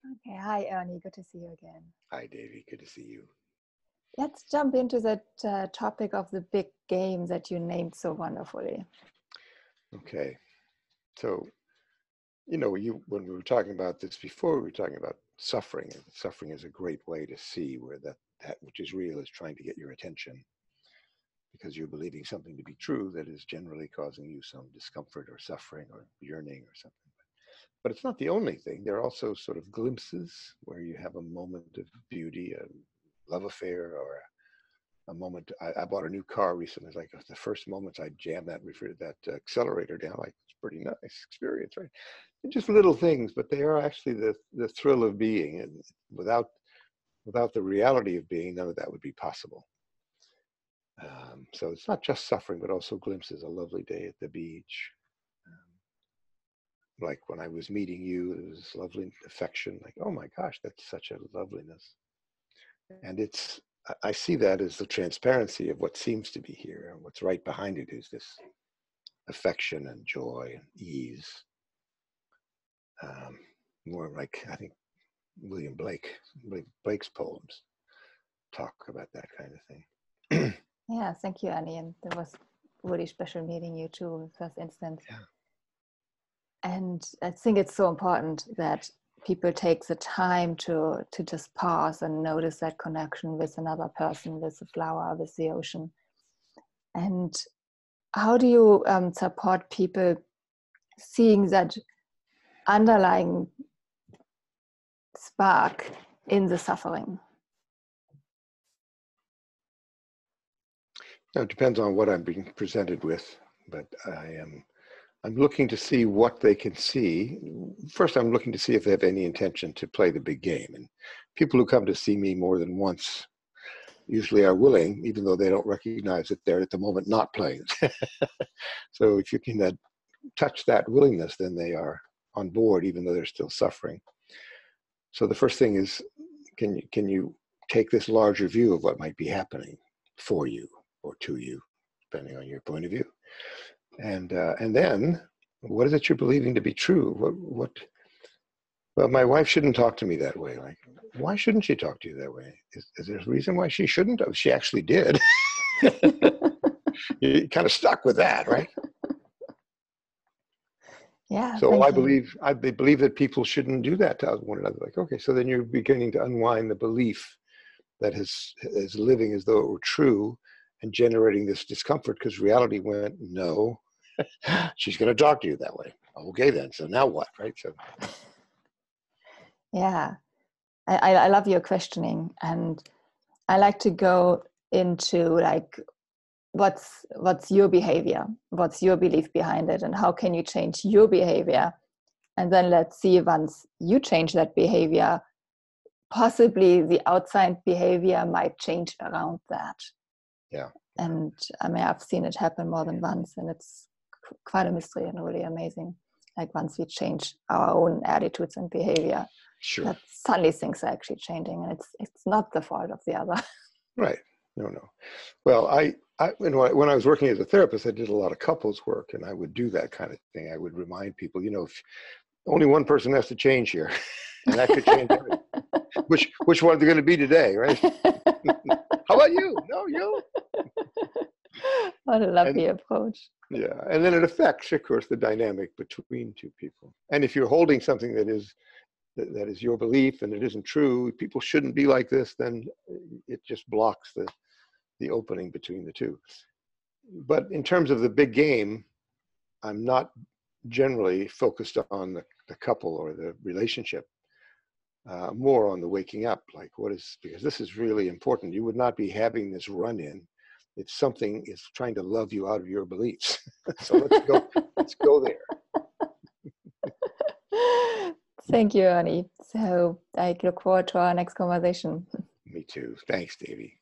Okay, hi Ernie, good to see you again. Hi, Devi. Good to see you. Let's jump into that topic of the big game that you named so wonderfully. Okay. So, when we were talking about this before, we were talking about suffering. And suffering is a great way to see where that which is real is trying to get your attention because you're believing something to be true that is generally causing you some discomfort or suffering or yearning or something. But it's not the only thing. There are also sort of glimpses where you have a moment of beauty, a love affair, or a moment. I bought a new car recently. It's like the first moments I jammed that accelerator down, like it's a pretty nice experience, right? And just little things, but they are actually the thrill of being, and without the reality of being, none of that would be possible. So it's not just suffering, but also glimpses. A lovely day at the beach, like when I was meeting you, it was lovely affection. Like, oh my gosh, that's such a loveliness, and I see that as the transparency of what seems to be here, and what's right behind it is this affection and joy and ease. Um, More like I think William Blake's poems talk about that kind of thing. Yeah, thank you, Ernie. And it was really special meeting you too, first instance. Yeah. And I think it's so important that people take the time to just pause and notice that connection with another person, with the flower, with the ocean. And how do you support people seeing that underlying spark in the suffering? Now, it depends on what I'm being presented with, but I'm looking to see what they can see. First, I'm looking to see if they have any intention to play the big game. And people who come to see me more than once usually are willing, even though they don't recognize that they're at the moment not playing. So if you can touch that willingness, then they are on board, even though they're still suffering. So the first thing is, can you take this larger view of what might be happening for you or to you, depending on your point of view, and then what is it you're believing to be true? What? Well, my wife shouldn't talk to me that way. Like, why shouldn't she talk to you that way? Is there a reason why she shouldn't? Oh, she actually did. You're kind of stuck with that, right? Yeah, So thank you. I believe that people shouldn't do that to one another. Like, okay, so then you're beginning to unwind the belief that is living as though it were true and generating this discomfort because reality went, no, she's going to talk to you that way. Okay, then. So now what, right? So Yeah, I love your questioning, and I like to go into like what's your behavior, what's your belief behind it, and how can you change your behavior, and then let's see once you change that behavior, possibly the outside behavior might change around that. yeah. And I mean, I've seen it happen more than once, and it's quite a mystery and really amazing. Like once we change our own attitudes and behavior, Sure. that suddenly things are actually changing, and it's not the fault of the other. Right. No. Well, when I was working as a therapist, I did a lot of couples work, and I would do that kind of thing. I would remind people, if only one person has to change here, and that could change everything. Which one are they going to be today, right? How about you? No, you. What a And lovely approach. yeah, and then it affects, of course, the dynamic between two people. And if you're holding something that is your belief and it isn't true, people shouldn't be like this, then it just blocks the opening between the two. But in terms of the big game, I'm not generally focused on the couple or the relationship, more on the waking up, like because this is really important. You would not be having this run-in if something is trying to love you out of your beliefs. So let's go there. Thank you, Ernie. So I look forward to our next conversation. Me too. Thanks, Davey.